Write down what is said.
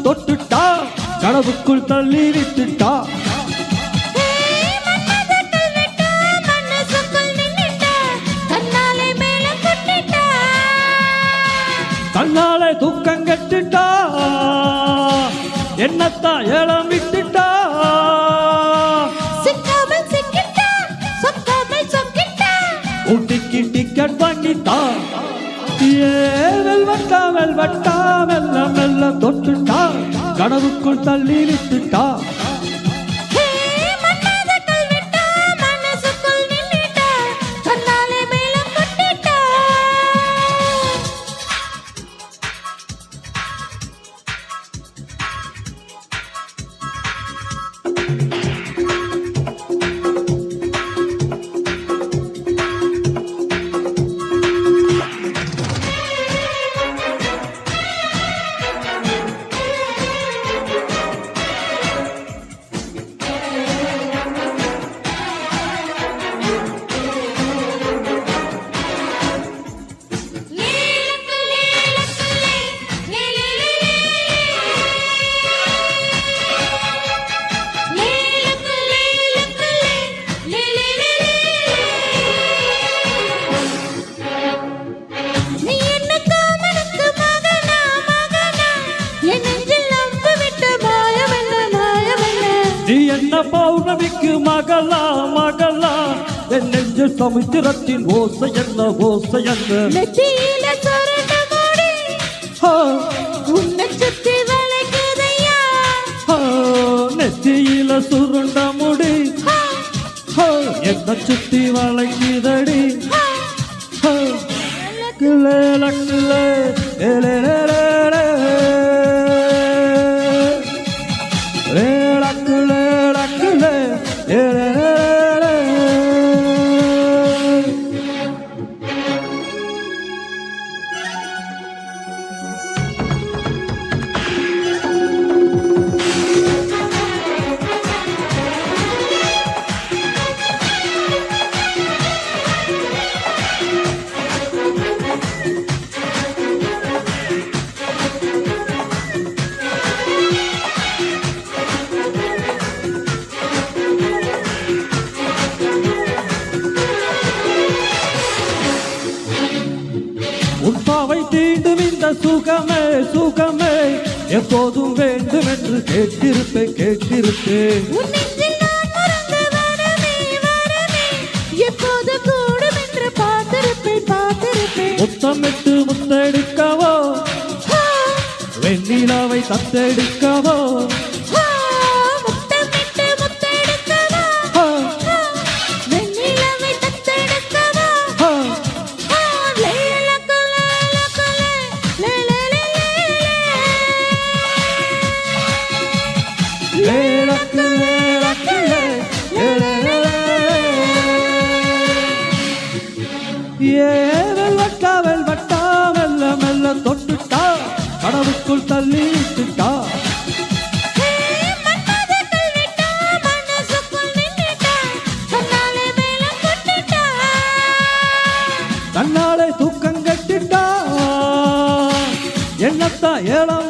தொட்டுட்டா கனவுக்குள் தள்ளி விட்டுட்டா கண்ணாலே தூக்கம் கட்டுட்டா என்னத்தா ஏலம் விட்டுட்டா ஊட்டிக்கு டிக்கெட் வாங்கிட்டா வெல்வட்டா வெல்வட்டா மெல்ல மெல்ல தொட்டுட்டா கனவுக்குள் தள்ளி விட்டுட்டா பௌர்ணமிக்கு மகளா மகளா என் நெஞ்சு சமுத்திரத்தின் ஓசை என்ன ஓசை என்ன நெத்தியில சொரண்ட மூடி உன்னை சுத்தி வளைக்குதையா நெத்தியில சுருண்ட முடி என்ன சுத்தி வளைக்குதடி லக்குலே லக்குலே உன்பாவை தீண்டும் இந்த சுகமே சுகமே எப்போதும் வேண்டும் என்று கேட்டிருப்பேன் கேட்டிருப்பேன் முத்தமிட்டு முத்தெடுக்கவோ வெண்ணிலாவை தத்தெடுக்கவோ வெல்வட்டா வெல்வட்டா மெல்ல மெல்ல தொட்டுட்டா கனவுக்குள் தள்ளி விட்டுட்டா கண்ணாலே தூக்கம் கட்டுட்டா என்னத்தா ஏலம்